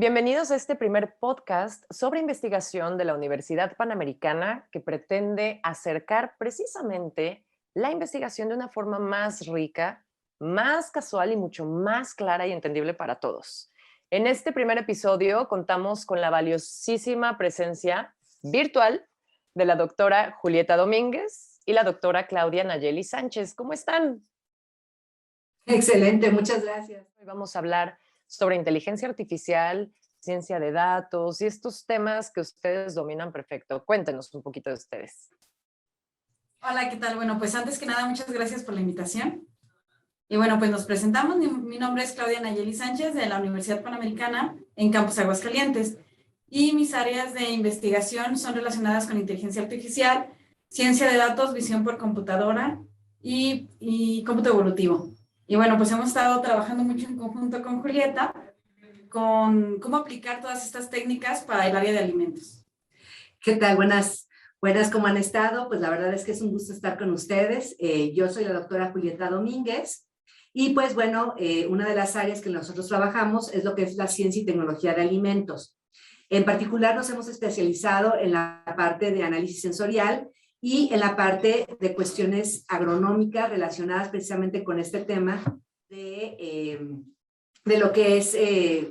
Bienvenidos a este primer podcast sobre investigación de la Universidad Panamericana que pretende acercar precisamente la investigación de una forma más rica, más casual y mucho más clara y entendible para todos. En este primer episodio contamos con la valiosísima presencia virtual de la doctora Julieta Domínguez y la doctora Claudia Nayeli Sánchez. ¿Cómo están? Excelente, muchas gracias. Hoy vamos a hablar sobre inteligencia artificial, ciencia de datos y estos temas que ustedes dominan perfecto. Cuéntenos un poquito de ustedes. Hola, ¿qué tal? Bueno, pues antes que nada, muchas gracias por la invitación. Y bueno, pues nos presentamos. Mi nombre es Claudia Nayeli Sánchez de la Universidad Panamericana en Campus Aguascalientes. Y mis áreas de investigación son relacionadas con inteligencia artificial, ciencia de datos, visión por computadora y cómputo evolutivo. Y bueno, pues hemos estado trabajando mucho en conjunto con Julieta con cómo aplicar todas estas técnicas para el área de alimentos. ¿Qué tal? Buenas, ¿cómo han estado? Pues la verdad es que es un gusto estar con ustedes. Yo soy la doctora Julieta Domínguez y pues bueno, una de las áreas que nosotros trabajamos es lo que es la ciencia y tecnología de alimentos. En particular nos hemos especializado en la parte de análisis sensorial y en la parte de cuestiones agronómicas relacionadas precisamente con este tema de lo que es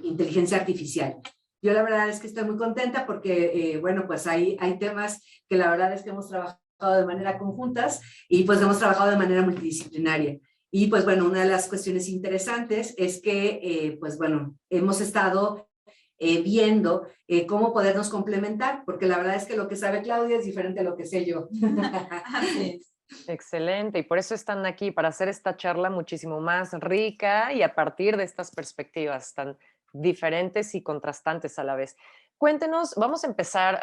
inteligencia artificial. Yo la verdad es que estoy muy contenta porque, bueno, pues hay temas que la verdad es que hemos trabajado de manera conjuntas y pues hemos trabajado de manera multidisciplinaria. Y pues bueno, una de las cuestiones interesantes es que, pues bueno, hemos estado viendo cómo podernos complementar, porque la verdad es que lo que sabe Claudia es diferente a lo que sé yo. Así es. Excelente, y por eso están aquí, para hacer esta charla muchísimo más rica y a partir de estas perspectivas tan diferentes y contrastantes a la vez. Cuéntenos, vamos a empezar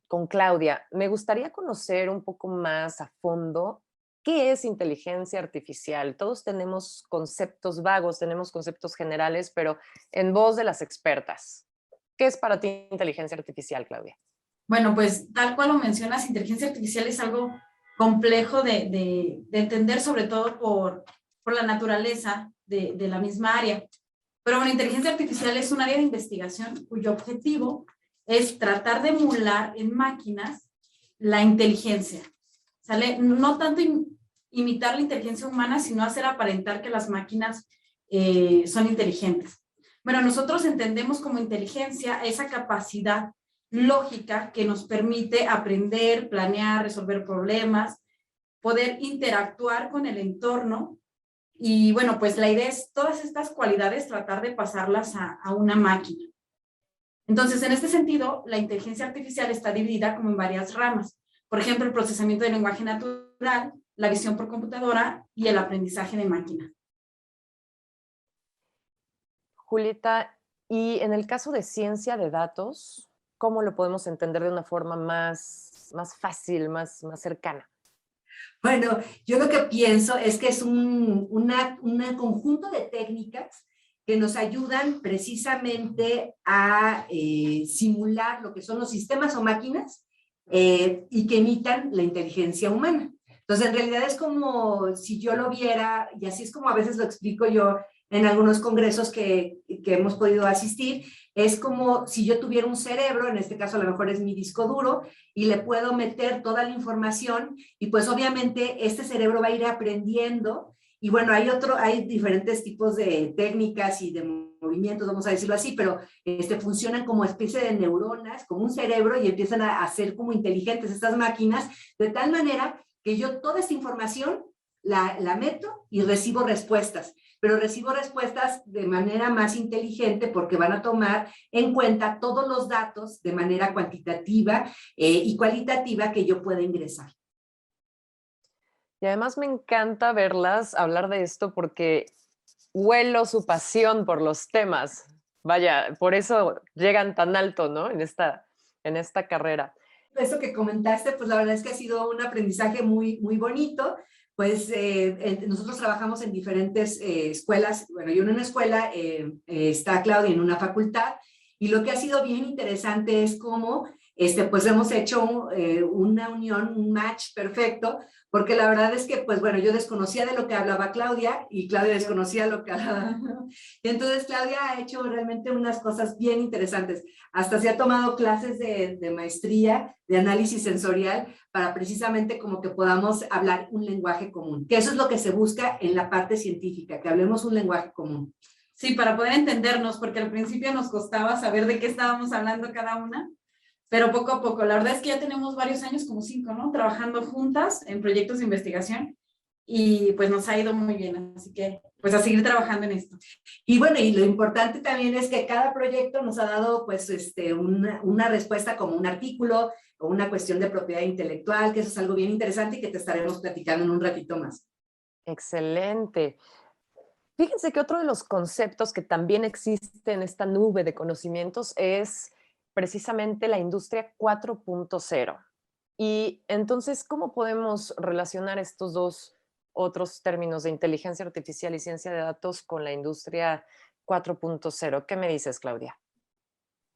con Claudia. Me gustaría conocer un poco más a fondo qué es inteligencia artificial. Todos tenemos conceptos vagos, tenemos conceptos generales, pero en voz de las expertas. ¿Qué es para ti inteligencia artificial, Claudia? Bueno, pues tal cual lo mencionas, inteligencia artificial es algo complejo de entender, sobre todo por la naturaleza de la misma área. Pero bueno, inteligencia artificial es un área de investigación cuyo objetivo es tratar de emular en máquinas la inteligencia. ¿Sale? No tanto imitar la inteligencia humana, sino hacer aparentar que las máquinas son inteligentes. Bueno, nosotros entendemos como inteligencia esa capacidad lógica que nos permite aprender, planear, resolver problemas, poder interactuar con el entorno. Y bueno, pues la idea es todas estas cualidades tratar de pasarlas a una máquina. Entonces, en este sentido, la inteligencia artificial está dividida como en varias ramas. Por ejemplo, el procesamiento del lenguaje natural, la visión por computadora y el aprendizaje de máquina. Julieta, y en el caso de ciencia de datos, ¿cómo lo podemos entender de una forma más fácil, más cercana? Bueno, yo lo que pienso es que es un conjunto de técnicas que nos ayudan precisamente a simular lo que son los sistemas o máquinas y que imitan la inteligencia humana. Entonces, en realidad es como si yo lo viera, y así es como a veces lo explico yo en algunos congresos que hemos podido asistir, es como si yo tuviera un cerebro, en este caso a lo mejor es mi disco duro, y le puedo meter toda la información, y pues obviamente este cerebro va a ir aprendiendo, y bueno, hay diferentes tipos de técnicas y de movimientos, vamos a decirlo así, pero funcionan como especie de neuronas, como un cerebro, y empiezan a ser como inteligentes estas máquinas, de tal manera que yo toda esta información la meto y recibo respuestas, pero recibo respuestas de manera más inteligente porque van a tomar en cuenta todos los datos de manera cuantitativa y cualitativa que yo pueda ingresar. Y además me encanta verlas hablar de esto porque huelo su pasión por los temas. Vaya, por eso llegan tan alto, ¿no? En esta carrera. Eso que comentaste, pues la verdad es que ha sido un aprendizaje muy bonito. Pues nosotros trabajamos en diferentes escuelas. Bueno, yo en una escuela, está Claudia en una facultad, y lo que ha sido bien interesante es cómo pues hemos hecho una unión, un match perfecto, porque la verdad es que, pues bueno, yo desconocía de lo que hablaba Claudia y Claudia desconocía lo que hablaba. Y entonces Claudia ha hecho realmente unas cosas bien interesantes. Hasta se ha tomado clases de maestría, de análisis sensorial, para precisamente como que podamos hablar un lenguaje común, que eso es lo que se busca en la parte científica, que hablemos un lenguaje común. Sí, para poder entendernos, porque al principio nos costaba saber de qué estábamos hablando cada una, pero poco a poco. La verdad es que ya tenemos varios años, como 5, ¿no? Trabajando juntas en proyectos de investigación y pues nos ha ido muy bien, así que pues a seguir trabajando en esto. Y bueno, y lo importante también es que cada proyecto nos ha dado pues una respuesta como un artículo o una cuestión de propiedad intelectual, que eso es algo bien interesante y que te estaremos platicando en un ratito más. Excelente. Fíjense que otro de los conceptos que también existe en esta nube de conocimientos es precisamente la industria 4.0. Y entonces, ¿cómo podemos relacionar estos dos otros términos de inteligencia artificial y ciencia de datos con la industria 4.0? ¿Qué me dices, Claudia?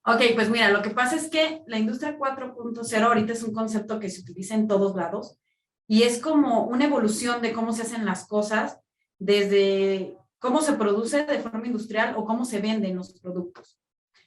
Ok, pues mira, lo que pasa es que la industria 4.0 ahorita es un concepto que se utiliza en todos lados y es como una evolución de cómo se hacen las cosas, desde cómo se produce de forma industrial o cómo se venden los productos.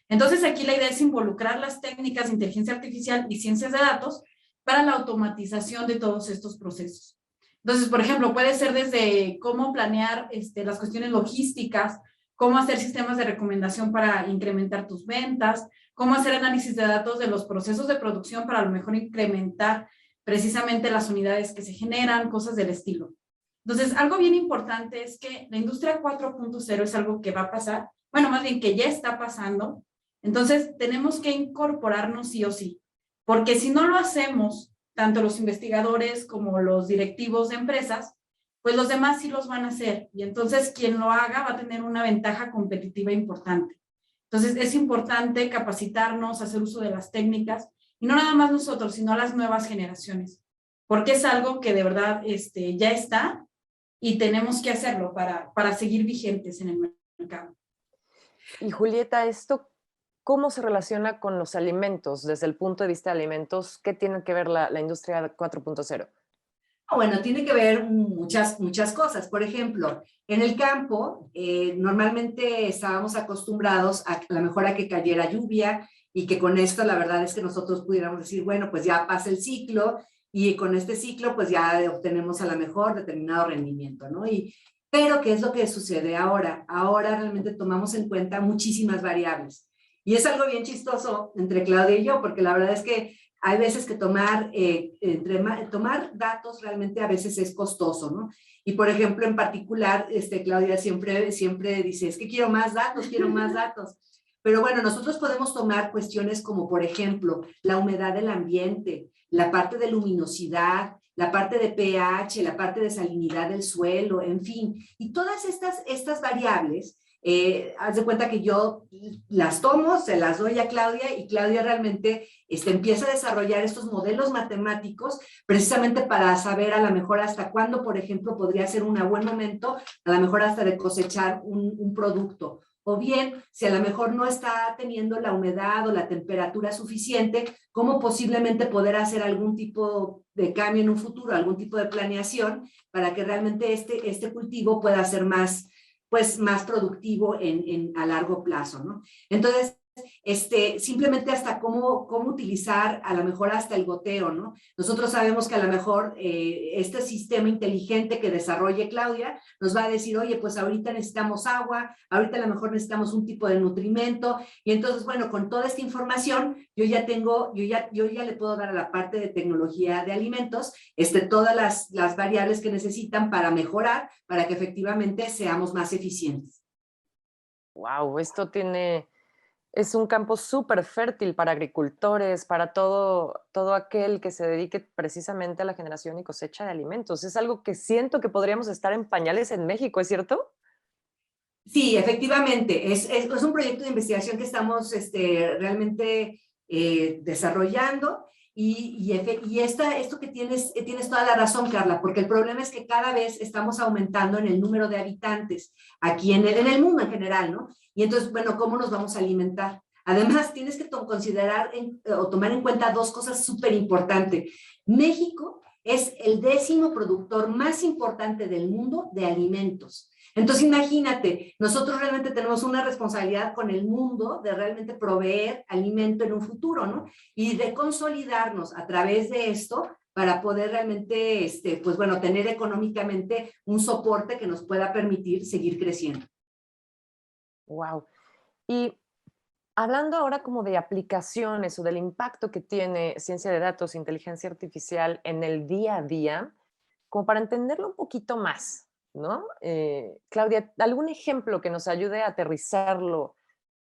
Entonces aquí la idea es involucrar las técnicas de inteligencia artificial y ciencias de datos para la automatización de todos estos procesos. Entonces, por ejemplo, puede ser desde cómo planear las cuestiones logísticas, cómo hacer sistemas de recomendación para incrementar tus ventas, cómo hacer análisis de datos de los procesos de producción para a lo mejor incrementar precisamente las unidades que se generan, cosas del estilo. Entonces, algo bien importante es que la industria 4.0 es algo que va a pasar, bueno, más bien que ya está pasando. Entonces, tenemos que incorporarnos sí o sí, porque si no lo hacemos, tanto los investigadores como los directivos de empresas, pues los demás sí los van a hacer. Y entonces, quien lo haga va a tener una ventaja competitiva importante. Entonces, es importante capacitarnos, hacer uso de las técnicas, y no nada más nosotros, sino las nuevas generaciones, porque es algo que de verdad ya está y tenemos que hacerlo para seguir vigentes en el mercado. Y Julieta, ¿esto cómo se relaciona con los alimentos desde el punto de vista de alimentos? ¿Qué tiene que ver la industria 4.0? Bueno, tiene que ver muchas cosas. Por ejemplo, en el campo, normalmente estábamos acostumbrados a la mejor a que cayera lluvia y que con esto la verdad es que nosotros pudiéramos decir, bueno, pues ya pasa el ciclo y con este ciclo pues ya obtenemos a la mejor determinado rendimiento, ¿no? Pero ¿qué es lo que sucede ahora? Ahora realmente tomamos en cuenta muchísimas variables. Y es algo bien chistoso entre Claudia y yo, porque la verdad es que hay veces que tomar datos realmente a veces es costoso, ¿no? Y por ejemplo, en particular, Claudia siempre dice, es que quiero más datos, quiero más datos. Pero bueno, nosotros podemos tomar cuestiones como, por ejemplo, la humedad del ambiente, la parte de luminosidad, la parte de pH, la parte de salinidad del suelo, en fin. Y todas estas variables, haz de cuenta que yo las tomo, se las doy a Claudia y Claudia realmente empieza a desarrollar estos modelos matemáticos precisamente para saber a lo mejor hasta cuándo, por ejemplo, podría ser un buen momento, a lo mejor hasta de cosechar un producto. O bien, si a lo mejor no está teniendo la humedad o la temperatura suficiente, cómo posiblemente poder hacer algún tipo de cambio en un futuro, algún tipo de planeación para que realmente este cultivo pueda ser más productivo a largo plazo, ¿no? Entonces, simplemente hasta cómo utilizar a lo mejor hasta el goteo, ¿no? Nosotros sabemos que a lo mejor este sistema inteligente que desarrolle Claudia nos va a decir, oye, pues ahorita necesitamos agua, ahorita a lo mejor necesitamos un tipo de nutrimento, y entonces, bueno, con toda esta información, yo ya le puedo dar a la parte de tecnología de alimentos, todas las variables que necesitan para mejorar, para que efectivamente seamos más eficientes. Wow, es un campo súper fértil para agricultores, para todo aquel que se dedique precisamente a la generación y cosecha de alimentos. Es algo que siento que podríamos estar en pañales en México, ¿es cierto? Sí, efectivamente. Es un proyecto de investigación que estamos realmente desarrollando y esto que tienes toda la razón, Carla, porque el problema es que cada vez estamos aumentando en el número de habitantes aquí en el mundo en general, ¿no? Y entonces, bueno, ¿cómo nos vamos a alimentar? Además, tienes que considerar o tomar en cuenta dos cosas súper importantes. México es el 10º productor más importante del mundo de alimentos. Entonces, imagínate, nosotros realmente tenemos una responsabilidad con el mundo de realmente proveer alimento en un futuro, ¿no? Y de consolidarnos a través de esto para poder realmente, pues bueno, tener económicamente un soporte que nos pueda permitir seguir creciendo. Wow. Y hablando ahora como de aplicaciones o del impacto que tiene ciencia de datos, inteligencia artificial en el día a día, como para entenderlo un poquito más, ¿no? Claudia, ¿algún ejemplo que nos ayude a aterrizarlo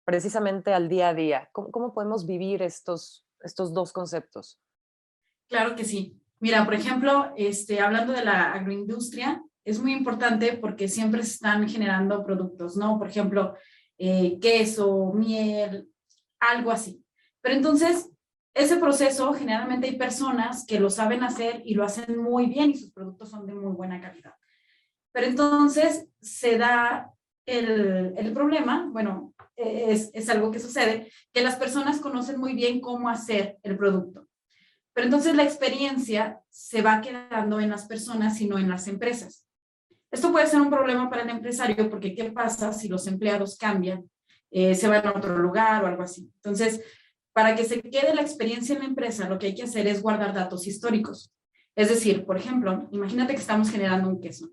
precisamente al día a día? ¿Cómo podemos vivir estos dos conceptos? Claro que sí. Mira, por ejemplo, hablando de la agroindustria, es muy importante porque siempre se están generando productos, ¿no? Por ejemplo, queso, miel, algo así. Pero entonces, ese proceso, generalmente hay personas que lo saben hacer y lo hacen muy bien y sus productos son de muy buena calidad. Pero entonces se da el problema, bueno, es algo que sucede, que las personas conocen muy bien cómo hacer el producto. Pero entonces la experiencia se va quedando en las personas y no en las empresas. Esto puede ser un problema para el empresario porque ¿qué pasa si los empleados cambian? Se van a otro lugar o algo así. Entonces, para que se quede la experiencia en la empresa, lo que hay que hacer es guardar datos históricos. Es decir, por ejemplo, imagínate que estamos generando un queso.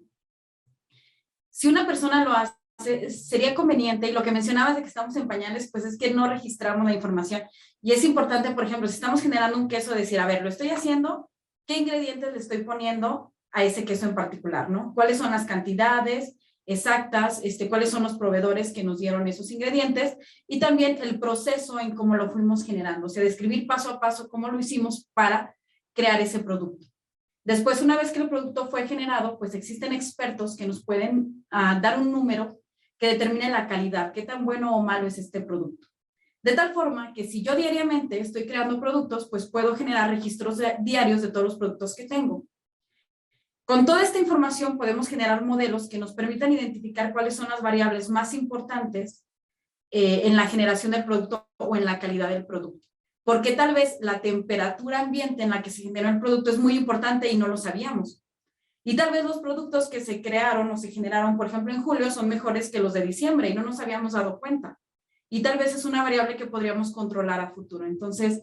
Si una persona lo hace, sería conveniente, y lo que mencionabas de que estamos en pañales, pues es que no registramos la información. Y es importante, por ejemplo, si estamos generando un queso, decir, a ver, lo estoy haciendo, ¿qué ingredientes le estoy poniendo a ese queso en particular, ¿no? ¿Cuáles son las cantidades exactas? ¿Cuáles son los proveedores que nos dieron esos ingredientes? Y también el proceso en cómo lo fuimos generando, o sea, describir paso a paso cómo lo hicimos para crear ese producto. Después, una vez que el producto fue generado, pues existen expertos que nos pueden dar un número que determine la calidad, qué tan bueno o malo es este producto. De tal forma que si yo diariamente estoy creando productos, pues puedo generar registros diarios de todos los productos que tengo. Con toda esta información podemos generar modelos que nos permitan identificar cuáles son las variables más importantes en la generación del producto o en la calidad del producto. Porque tal vez la temperatura ambiente en la que se generó el producto es muy importante y no lo sabíamos. Y tal vez los productos que se crearon o se generaron, por ejemplo, en julio son mejores que los de diciembre y no nos habíamos dado cuenta. Y tal vez es una variable que podríamos controlar a futuro. Entonces,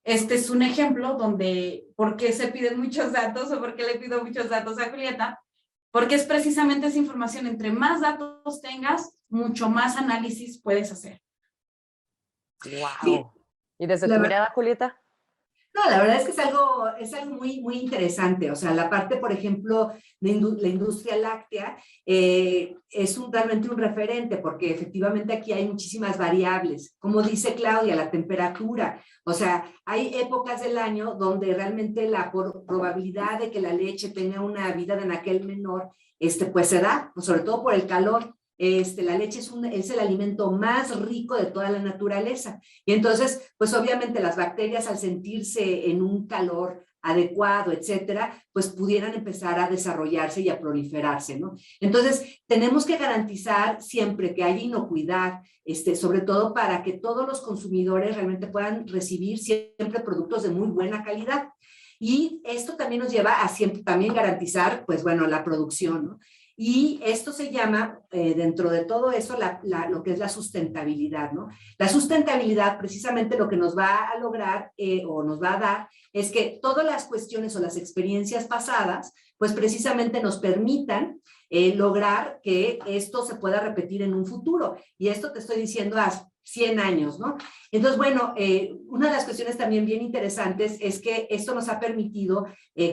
este es un ejemplo donde, ¿por qué se piden muchos datos o por qué le pido muchos datos a Julieta? Porque es precisamente esa información. Entre más datos tengas, mucho más análisis puedes hacer. ¡Wow! Sí, ¿Y desde tu mirada, Julieta? no, la verdad es que es algo muy, muy interesante. O sea, la parte, por ejemplo, de la industria láctea es realmente un referente porque efectivamente aquí hay muchísimas variables. Como dice Claudia, la temperatura. O sea, hay épocas del año donde realmente la probabilidad de que la leche tenga una vida de anaquel menor, pues se da, pues sobre todo por el calor. La leche es el alimento más rico de toda la naturaleza. Y entonces, pues obviamente las bacterias al sentirse en un calor adecuado, etcétera, pues pudieran empezar a desarrollarse y a proliferarse, ¿no? Entonces, tenemos que garantizar siempre que haya inocuidad, sobre todo para que todos los consumidores realmente puedan recibir siempre productos de muy buena calidad. Y esto también nos lleva a siempre también garantizar, pues bueno, la producción, ¿no? Y esto se llama, dentro de todo eso, lo que es la sustentabilidad, ¿no? La sustentabilidad, precisamente lo que nos va a lograr o nos va a dar es que todas las cuestiones o las experiencias pasadas, pues precisamente nos permitan lograr que esto se pueda repetir en un futuro. Y esto te estoy diciendo hace 100 años, ¿no? Entonces, bueno, una de las cuestiones también bien interesantes es que esto nos ha permitido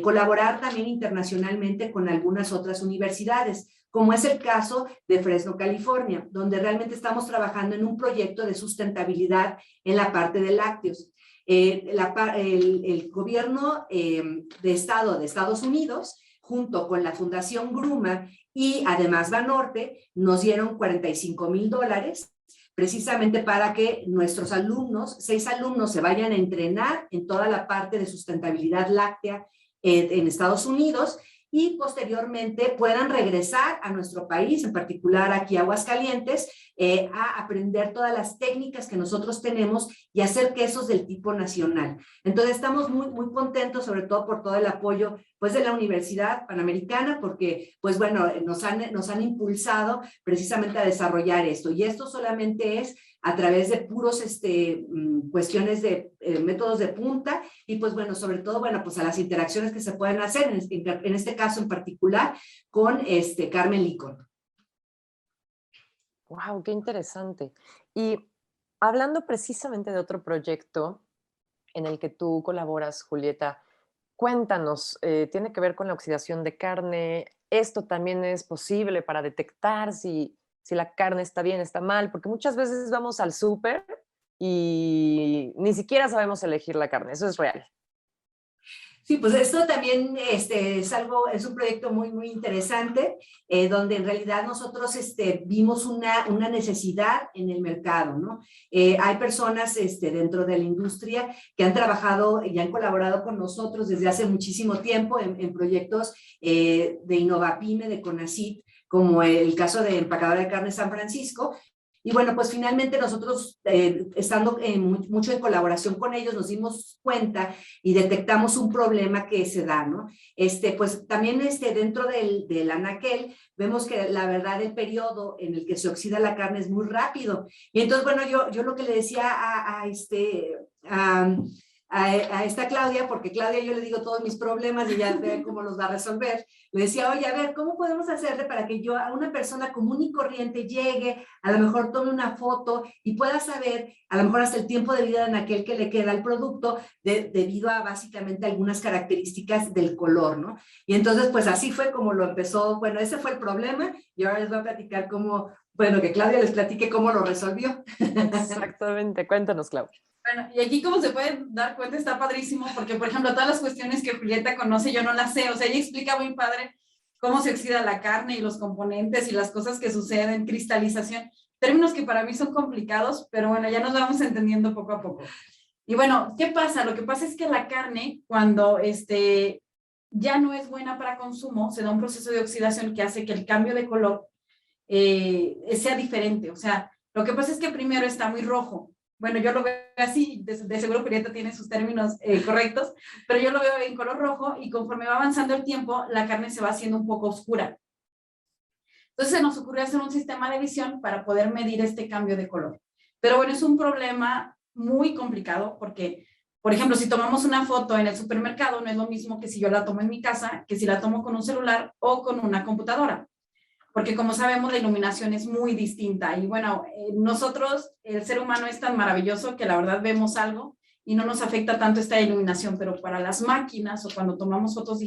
colaborar también internacionalmente con algunas otras universidades, como es el caso de Fresno, California, donde realmente estamos trabajando en un proyecto de sustentabilidad en la parte de lácteos. El gobierno de Estado de Estados Unidos, junto con la Fundación Gruma y además Banorte, nos dieron $45,000 precisamente para que nuestros alumnos, 6 alumnos, se vayan a entrenar en toda la parte de sustentabilidad láctea en Estados Unidos y posteriormente puedan regresar a nuestro país, en particular aquí a Aguascalientes, a aprender todas las técnicas que nosotros tenemos y hacer quesos del tipo nacional. Entonces estamos muy, muy contentos, sobre todo por todo el apoyo pues, de la Universidad Panamericana, porque pues bueno, nos han impulsado precisamente a desarrollar esto. Y esto solamente es a través de puros cuestiones de métodos de punta y pues bueno, sobre todo, bueno, pues a las interacciones que se pueden hacer, en este caso en particular, con Carmen Licón. Wow, qué interesante. Y hablando precisamente de otro proyecto en el que tú colaboras, Julieta, cuéntanos, tiene que ver con la oxidación de carne. ¿Esto también es posible para detectar si la carne está bien, está mal? Porque muchas veces vamos al súper y ni siquiera sabemos elegir la carne. Eso es real. Sí, pues esto también es un proyecto muy, muy interesante, donde en realidad nosotros vimos una necesidad en el mercado, ¿no? Hay personas dentro de la industria que han trabajado y han colaborado con nosotros desde hace muchísimo tiempo en proyectos de Innovapyme, de CONACYT, como el caso de Empacadora de Carne San Francisco. Y bueno, pues finalmente nosotros, estando mucho en colaboración con ellos, nos dimos cuenta y detectamos un problema que se da, ¿no? Pues también dentro del anaquel, vemos que la verdad el periodo en el que se oxida la carne es muy rápido. Y entonces, bueno, yo lo que le decía a esta Claudia, porque Claudia yo le digo todos mis problemas y ella ve cómo los va a resolver, le decía, oye, a ver, ¿cómo podemos hacerle para que yo a una persona común y corriente llegue, a lo mejor tome una foto y pueda saber, a lo mejor hasta el tiempo de vida en aquel que le queda al producto, debido a básicamente algunas características del color, ¿no? Y entonces, pues así fue como lo empezó, bueno, ese fue el problema, y ahora les voy a platicar cómo, bueno, que Claudia les platique cómo lo resolvió. Exactamente, cuéntanos, Clau. Bueno, y aquí como se pueden dar cuenta está padrísimo porque, por ejemplo, todas las cuestiones que Julieta conoce yo no las sé, o sea, ella explica muy padre cómo se oxida la carne y los componentes y las cosas que suceden, cristalización, términos que para mí son complicados, pero bueno, ya nos vamos entendiendo poco a poco. Y bueno, ¿qué pasa? Lo que pasa es que la carne, cuando ya no es buena para consumo, se da un proceso de oxidación que hace que el cambio de color sea diferente, o sea, lo que pasa es que primero está muy rojo. Bueno, yo lo veo así, de seguro Julieta tiene sus términos correctos, pero yo lo veo en color rojo y conforme va avanzando el tiempo, la carne se va haciendo un poco oscura. Entonces se nos ocurrió hacer un sistema de visión para poder medir este cambio de color. Pero bueno, es un problema muy complicado porque, por ejemplo, si tomamos una foto en el supermercado, no es lo mismo que si yo la tomo en mi casa, que si la tomo con un celular o con una computadora. Porque como sabemos la iluminación es muy distinta y bueno, nosotros, el ser humano es tan maravilloso que la verdad vemos algo y no nos afecta tanto esta iluminación, pero para las máquinas o cuando tomamos fotos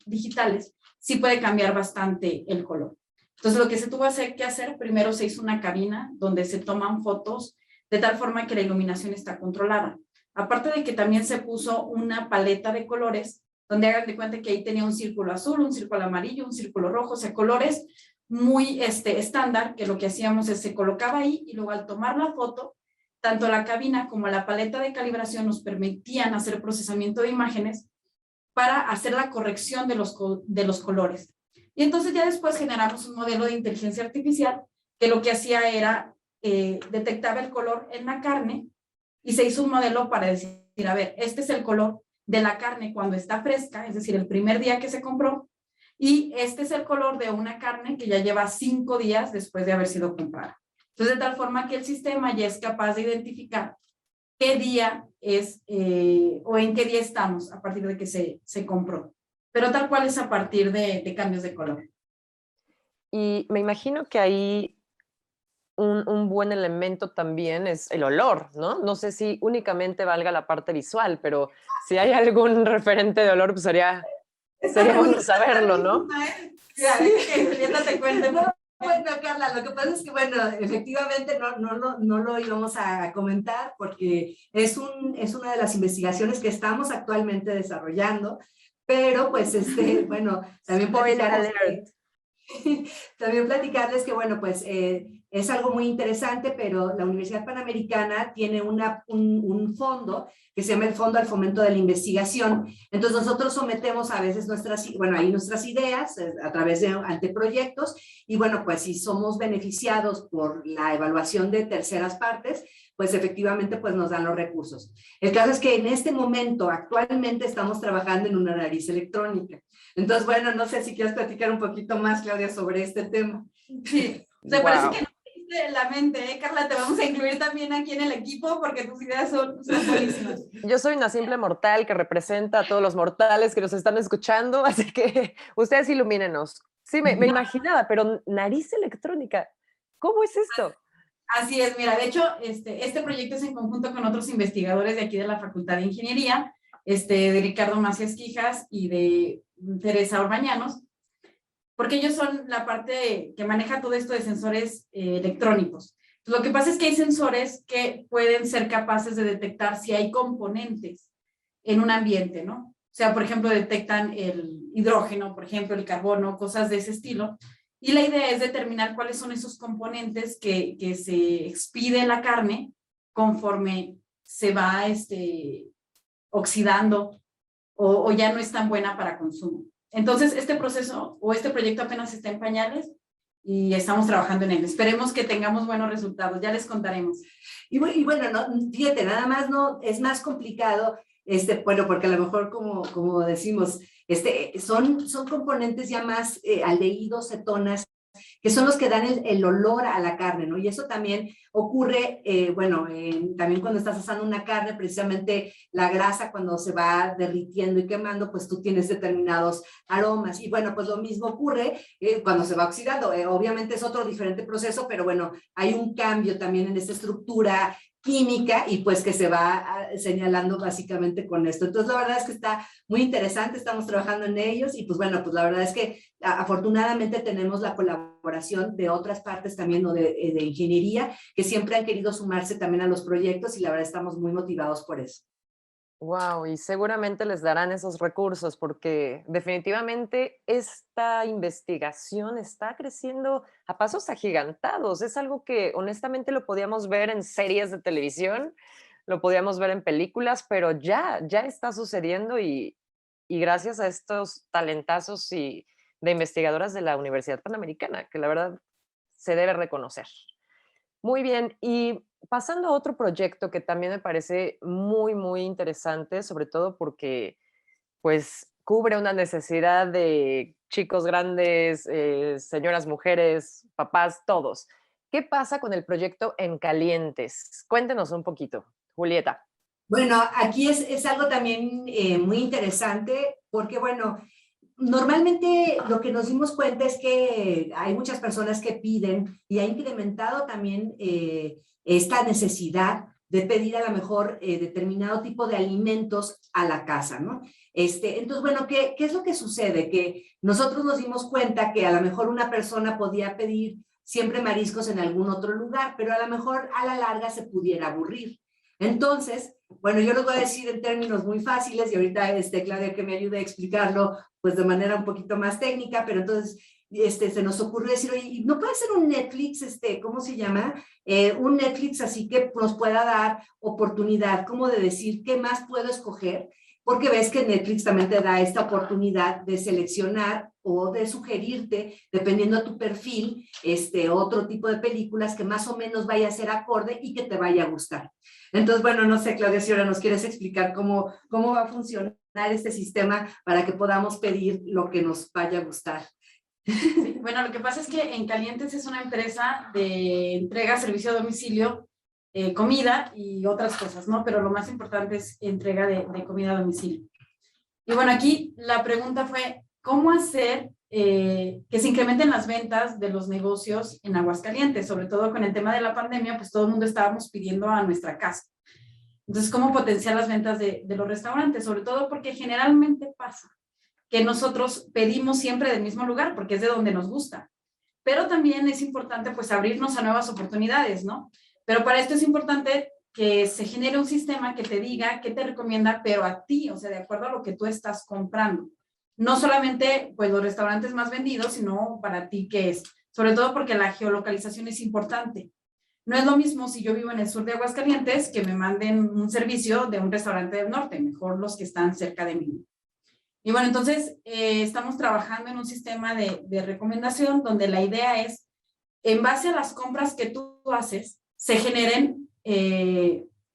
digitales sí puede cambiar bastante el color. Entonces lo que se tuvo que hacer, primero se hizo una cabina donde se toman fotos de tal forma que la iluminación está controlada. Aparte de que también se puso una paleta de colores donde hagan de cuenta que ahí tenía un círculo azul, un círculo amarillo, un círculo rojo, o sea, colores muy estándar, que lo que hacíamos es se colocaba ahí y luego al tomar la foto, tanto la cabina como la paleta de calibración nos permitían hacer procesamiento de imágenes para hacer la corrección de los colores. Y entonces ya después generamos un modelo de inteligencia artificial que lo que hacía era detectaba el color en la carne y se hizo un modelo para decir, a ver, este es el color de la carne cuando está fresca, es decir, el primer día que se compró, y este es el color de una carne que ya lleva 5 días después de haber sido comprada. Entonces, de tal forma que el sistema ya es capaz de identificar qué día es o en qué día estamos a partir de que se compró. Pero tal cual es a partir de cambios de color. Y me imagino que ahí un buen elemento también es el olor, ¿no? No sé si únicamente valga la parte visual, pero si hay algún referente de olor, pues sería bueno saberlo, ¿no? Sí, a ver, que Julieta te cuente. Bueno, Carla, lo que pasa es que, bueno, efectivamente no lo íbamos a comentar porque es una de las investigaciones que estamos actualmente desarrollando, pero pues, bueno, también Spoiler alert. También platicarles que, bueno, pues es algo muy interesante, pero la Universidad Panamericana tiene un fondo que se llama el Fondo al Fomento de la Investigación. Entonces nosotros sometemos a veces nuestras ideas a través de anteproyectos y bueno, pues si somos beneficiados por la evaluación de terceras partes, pues efectivamente pues nos dan los recursos. El caso es que en este momento, actualmente estamos trabajando en una nariz electrónica. Entonces, bueno, no sé si quieres platicar un poquito más, Claudia, sobre este tema. Sí, me parece que no te diste la mente, ¿eh, Carla? Te vamos a incluir también aquí en el equipo porque tus ideas son buenísimas. Yo soy una simple mortal que representa a todos los mortales que nos están escuchando, así que ustedes ilumínenos. Sí, me imaginaba, pero nariz electrónica, ¿cómo es esto? Así es, mira, de hecho, este proyecto es en conjunto con otros investigadores de aquí de la Facultad de Ingeniería, de Ricardo Macías Quijas y de Teresa Orbañanos, porque ellos son la parte que maneja todo esto de sensores electrónicos. Lo que pasa es que hay sensores que pueden ser capaces de detectar si hay componentes en un ambiente, ¿no? O sea, por ejemplo, detectan el hidrógeno, por ejemplo, el carbono, cosas de ese estilo. Y la idea es determinar cuáles son esos componentes que se expide la carne conforme se va oxidando o ya no es tan buena para consumo. Entonces, este proceso o este proyecto apenas está en pañales y estamos trabajando en él. Esperemos que tengamos buenos resultados, ya les contaremos. Y bueno, no, fíjate, nada más no, es más complicado, bueno, porque a lo mejor como decimos, son componentes ya más aldehídos, cetonas, que son los que dan el olor a la carne, ¿no? Y eso también ocurre, también cuando estás asando una carne, precisamente la grasa cuando se va derritiendo y quemando, pues tú tienes determinados aromas. Y bueno, pues lo mismo ocurre cuando se va oxidando. Obviamente es otro diferente proceso, pero bueno, hay un cambio también en esta estructura química y pues que se va señalando básicamente con esto. Entonces la verdad es que está muy interesante, estamos trabajando en ellos y pues bueno, pues la verdad es que afortunadamente tenemos la colaboración de otras partes también ¿no? de ingeniería que siempre han querido sumarse también a los proyectos y la verdad estamos muy motivados por eso. Wow, y seguramente les darán esos recursos porque definitivamente esta investigación está creciendo a pasos agigantados. Es algo que honestamente lo podíamos ver en series de televisión, lo podíamos ver en películas, pero ya está sucediendo y gracias a estos talentazos y de investigadoras de la Universidad Panamericana, que la verdad se debe reconocer. Muy bien, y pasando a otro proyecto que también me parece muy, muy interesante, sobre todo porque, pues, cubre una necesidad de chicos grandes, señoras mujeres, papás, todos. ¿Qué pasa con el proyecto En Calientes? Cuéntenos un poquito, Julieta. Bueno, aquí es algo también muy interesante porque, bueno, normalmente lo que nos dimos cuenta es que hay muchas personas que piden y ha incrementado también esta necesidad de pedir a lo mejor determinado tipo de alimentos a la casa, ¿no? Entonces, bueno, ¿qué es lo que sucede? Que nosotros nos dimos cuenta que a lo mejor una persona podía pedir siempre mariscos en algún otro lugar, pero a lo mejor a la larga se pudiera aburrir. Entonces, bueno, yo les voy a decir en términos muy fáciles y ahorita Claudia que me ayude a explicarlo pues de manera un poquito más técnica, pero entonces se nos ocurrió decir, oye, ¿no puede ser un Netflix, ¿cómo se llama? Un Netflix así que nos pueda dar oportunidad, como de decir, ¿qué más puedo escoger? Porque ves que Netflix también te da esta oportunidad de seleccionar o de sugerirte, dependiendo de tu perfil, otro tipo de películas que más o menos vaya a ser acorde y que te vaya a gustar. Entonces, bueno, no sé, Claudia, si ahora nos quieres explicar cómo va a funcionar este sistema para que podamos pedir lo que nos vaya a gustar. Sí, bueno, lo que pasa es que En Calientes es una empresa de entrega, servicio a domicilio, comida y otras cosas, ¿no? Pero lo más importante es entrega de comida a domicilio. Y bueno, aquí la pregunta fue, ¿cómo hacer que se incrementen las ventas de los negocios en Aguascalientes? Sobre todo con el tema de la pandemia, pues todo el mundo estábamos pidiendo a nuestra casa. Entonces, ¿cómo potenciar las ventas de los restaurantes? Sobre todo porque generalmente pasa que nosotros pedimos siempre del mismo lugar porque es de donde nos gusta. Pero también es importante pues abrirnos a nuevas oportunidades, ¿no? Pero para esto es importante que se genere un sistema que te diga qué te recomienda, pero a ti, o sea, de acuerdo a lo que tú estás comprando. no solamente pues los restaurantes más vendidos, sino para ti qué es, sobre todo porque la geolocalización es importante. No es lo mismo si yo vivo en el sur de Aguascalientes que me manden un servicio de un restaurante del norte, mejor los que están cerca de mí. Y bueno, entonces estamos trabajando en un sistema de recomendación donde la idea es, en base a las compras que tú haces, se generen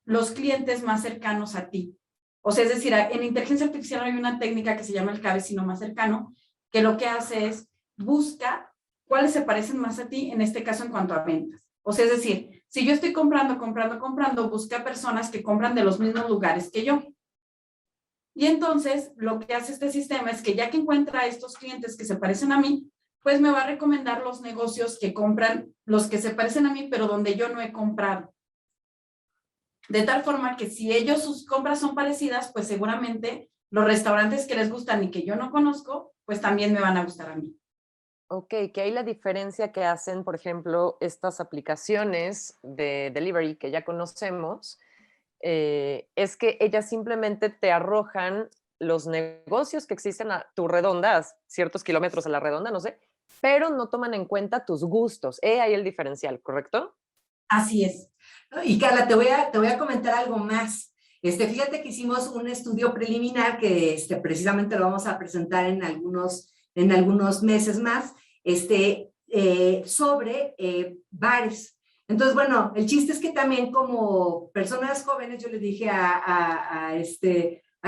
los clientes más cercanos a ti. O sea, es decir, en inteligencia artificial hay una técnica que se llama el cabecino más cercano, que lo que hace es busca cuáles se parecen más a ti, en este caso en cuanto a ventas. O sea, es decir, si yo estoy comprando, busca personas que compran de los mismos lugares que yo. Y entonces, lo que hace este sistema es que ya que encuentra a estos clientes que se parecen a mí, pues me va a recomendar los negocios que compran, los que se parecen a mí, pero donde yo no he comprado. De tal forma que si ellos sus compras son parecidas, pues seguramente los restaurantes que les gustan y que yo no conozco, pues también me van a gustar a mí. Ok, que hay la diferencia que hacen, por ejemplo, estas aplicaciones de delivery que ya conocemos, es que ellas simplemente te arrojan los negocios que existen a tu redonda, a ciertos kilómetros a la redonda, no sé, pero no toman en cuenta tus gustos. Ahí el diferencial, ¿correcto? Así es. Y Carla, te voy a comentar algo más. Fíjate que hicimos un estudio preliminar que precisamente lo vamos a presentar en algunos meses más, sobre bares. Entonces, bueno, el chiste es que también como personas jóvenes, yo le dije a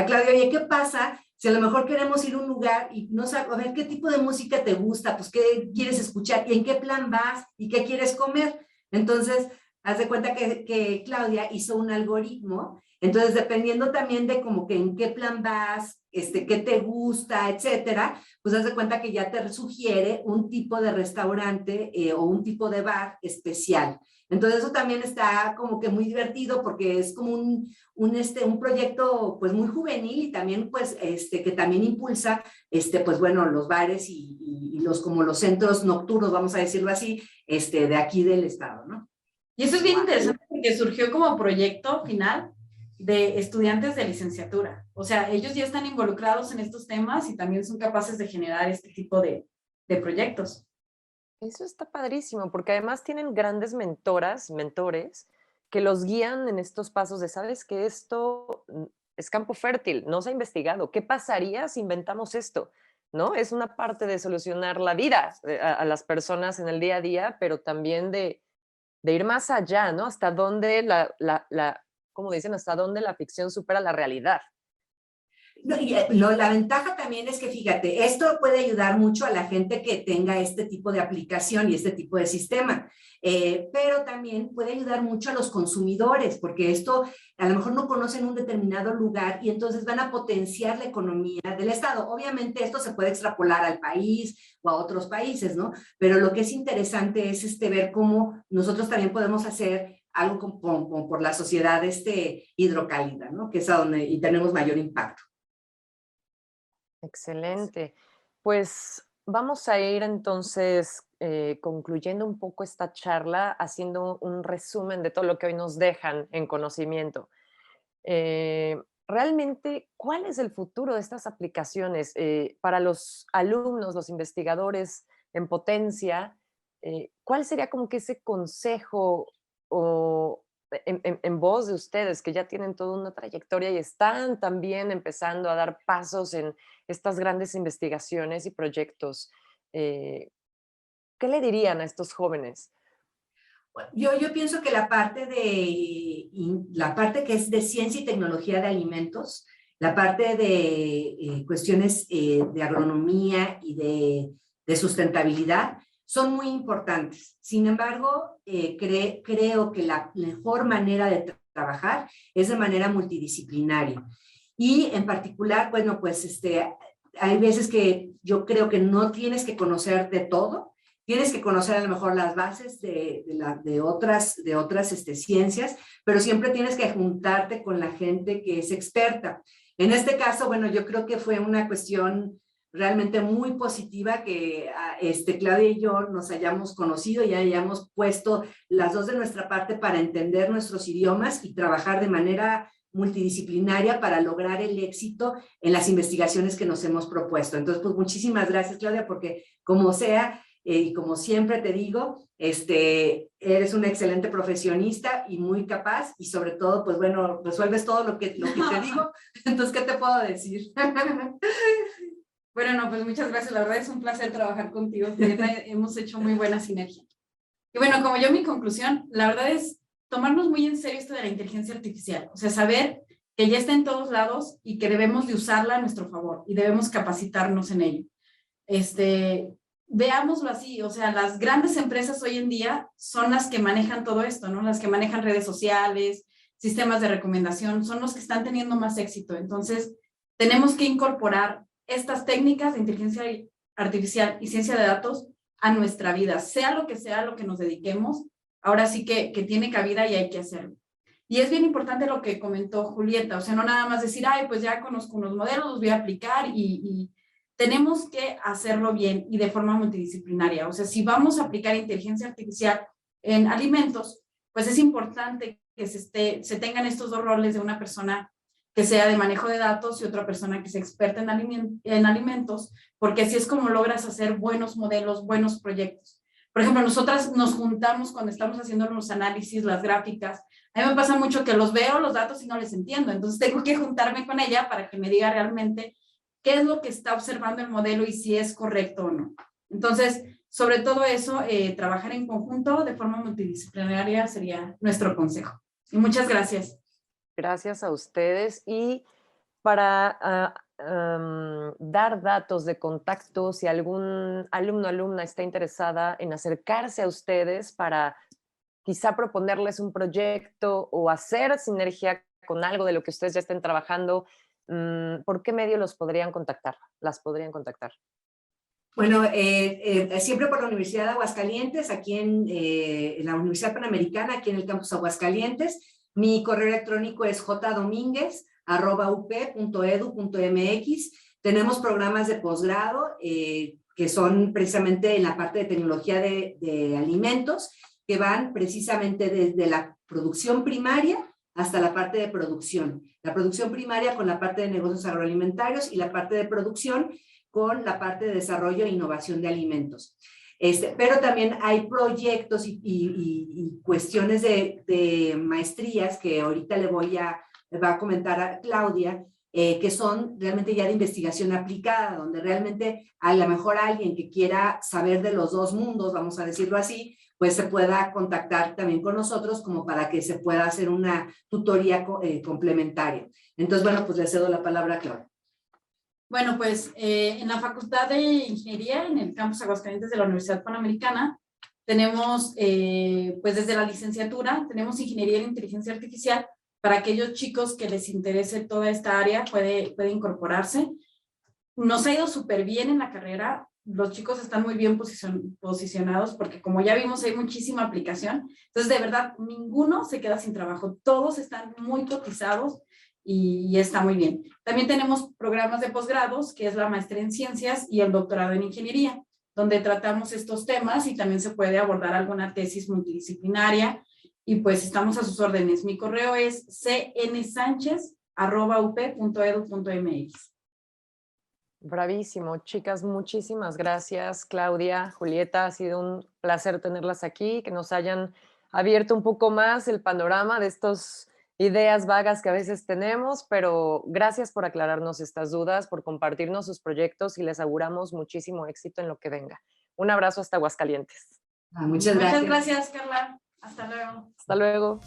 Claudia, oye, ¿qué pasa si a lo mejor queremos ir a un lugar y no sabes, a ver, qué tipo de música te gusta, pues qué quieres escuchar y en qué plan vas y qué quieres comer? Entonces, haz de cuenta que Claudia hizo un algoritmo, entonces dependiendo también de como que en qué plan vas, qué te gusta, etcétera, pues haz de cuenta que ya te sugiere un tipo de restaurante o un tipo de bar especial. Entonces eso también está como que muy divertido porque es como un proyecto pues muy juvenil y también pues que también impulsa pues bueno los bares y los como los centros nocturnos, vamos a decirlo así, de aquí del estado, ¿no? Y eso es bien interesante porque surgió como proyecto final de estudiantes de licenciatura. O sea, ellos ya están involucrados en estos temas y también son capaces de generar este tipo de proyectos. Eso está padrísimo, porque además tienen grandes mentoras, mentores, que los guían en estos pasos de, sabes que esto es campo fértil, no se ha investigado. ¿Qué pasaría si inventamos esto? ¿No? Es una parte de solucionar la vida a las personas en el día a día, pero también de ir más allá, ¿no? Hasta dónde como dicen, hasta dónde la ficción supera la realidad. No, y la ventaja también es que, fíjate, esto puede ayudar mucho a la gente que tenga este tipo de aplicación y este tipo de sistema, pero también puede ayudar mucho a los consumidores, porque esto a lo mejor no conocen un determinado lugar y entonces van a potenciar la economía del Estado. Obviamente esto se puede extrapolar al país o a otros países, ¿no? Pero lo que es interesante es ver cómo nosotros también podemos hacer algo como por la sociedad hidrocálida, ¿no? Que es a donde y tenemos mayor impacto. Excelente. Pues vamos a ir entonces concluyendo un poco esta charla, haciendo un resumen de todo lo que hoy nos dejan en conocimiento. Realmente, ¿cuál es el futuro de estas aplicaciones para los alumnos, los investigadores en potencia? ¿Cuál sería como que ese consejo o en voz de ustedes que ya tienen toda una trayectoria y están también empezando a dar pasos en estas grandes investigaciones y proyectos? ¿Qué le dirían a estos jóvenes? Yo pienso que la parte que es de ciencia y tecnología de alimentos, la parte de cuestiones de agronomía y de sustentabilidad son muy importantes. Sin embargo, creo que la mejor manera de trabajar es de manera multidisciplinaria. Y en particular, bueno, pues hay veces que yo creo que no tienes que conocer de todo. Tienes que conocer a lo mejor las bases de otras ciencias, pero siempre tienes que juntarte con la gente que es experta. En este caso, bueno, yo creo que fue una cuestión realmente muy positiva que Claudia y yo nos hayamos conocido y hayamos puesto las dos de nuestra parte para entender nuestros idiomas y trabajar de manera multidisciplinaria para lograr el éxito en las investigaciones que nos hemos propuesto. Entonces, pues muchísimas gracias, Claudia, porque como sea, y como siempre te digo, eres una excelente profesionista y muy capaz, y sobre todo, pues bueno, resuelves todo lo que te digo. Entonces, ¿qué te puedo decir? Bueno, no, pues muchas gracias. La verdad es un placer trabajar contigo. Hemos hecho muy buena sinergia. Y bueno, como yo mi conclusión, la verdad es tomarnos muy en serio esto de la inteligencia artificial. O sea, saber que ya está en todos lados y que debemos de usarla a nuestro favor y debemos capacitarnos en ello. Veámoslo así, o sea, las grandes empresas hoy en día son las que manejan todo esto, ¿no? Las que manejan redes sociales, sistemas de recomendación, son los que están teniendo más éxito. Entonces, tenemos que incorporar estas técnicas de inteligencia artificial y ciencia de datos a nuestra vida, sea lo que nos dediquemos, ahora sí que tiene cabida y hay que hacerlo. Y es bien importante lo que comentó Julieta, o sea, no nada más decir, ay, pues ya conozco unos modelos, los voy a aplicar y tenemos que hacerlo bien y de forma multidisciplinaria. O sea, si vamos a aplicar inteligencia artificial en alimentos, pues es importante que se tengan estos dos roles de una persona que sea de manejo de datos y otra persona que sea experta en alimentos, porque así es como logras hacer buenos modelos, buenos proyectos. Por ejemplo, nosotras nos juntamos cuando estamos haciendo los análisis, las gráficas. A mí me pasa mucho que los veo, los datos y no les entiendo. Entonces tengo que juntarme con ella para que me diga realmente qué es lo que está observando el modelo y si es correcto o no. Entonces, sobre todo eso, trabajar en conjunto de forma multidisciplinaria sería nuestro consejo. Y muchas gracias. Gracias a ustedes. Y para dar datos de contacto, si algún alumno o alumna está interesada en acercarse a ustedes para quizá proponerles un proyecto o hacer sinergia con algo de lo que ustedes ya estén trabajando, ¿por qué medio los podrían contactar? ¿Las podrían contactar? Bueno, siempre por la Universidad de Aguascalientes, aquí en la Universidad Panamericana, aquí en el campus Aguascalientes. Mi correo electrónico es jdominguez@up.edu.mx. Tenemos programas de posgrado que son precisamente en la parte de tecnología de alimentos, que van precisamente desde la producción primaria hasta la parte de producción. La producción primaria con la parte de negocios agroalimentarios y la parte de producción con la parte de desarrollo e innovación de alimentos. Pero también hay proyectos y cuestiones de maestrías que ahorita va a comentar a Claudia, que son realmente ya de investigación aplicada, donde realmente a lo mejor alguien que quiera saber de los dos mundos, vamos a decirlo así, pues se pueda contactar también con nosotros como para que se pueda hacer una tutoría complementaria. Entonces, bueno, pues le cedo la palabra a Claudia. Bueno, pues en la Facultad de Ingeniería, en el campus Aguascalientes de la Universidad Panamericana, tenemos, pues desde la licenciatura, tenemos Ingeniería en Inteligencia Artificial. Para aquellos chicos que les interese toda esta área, puede incorporarse. Nos ha ido súper bien en la carrera. Los chicos están muy bien posicionados porque, como ya vimos, hay muchísima aplicación. Entonces, de verdad, ninguno se queda sin trabajo. Todos están muy cotizados y está muy bien. También tenemos programas de posgrados, que es la maestría en ciencias y el doctorado en ingeniería, donde tratamos estos temas y también se puede abordar alguna tesis multidisciplinaria. Y pues estamos a sus órdenes. Mi correo es cnsanchez@up.edu.mx. Bravísimo, chicas, muchísimas gracias, Claudia, Julieta, ha sido un placer tenerlas aquí, que nos hayan abierto un poco más el panorama de estas ideas vagas que a veces tenemos, pero gracias por aclararnos estas dudas, por compartirnos sus proyectos y les auguramos muchísimo éxito en lo que venga. Un abrazo hasta Aguascalientes. Muchas gracias. Muchas gracias, Carla. Hasta luego. Hasta luego.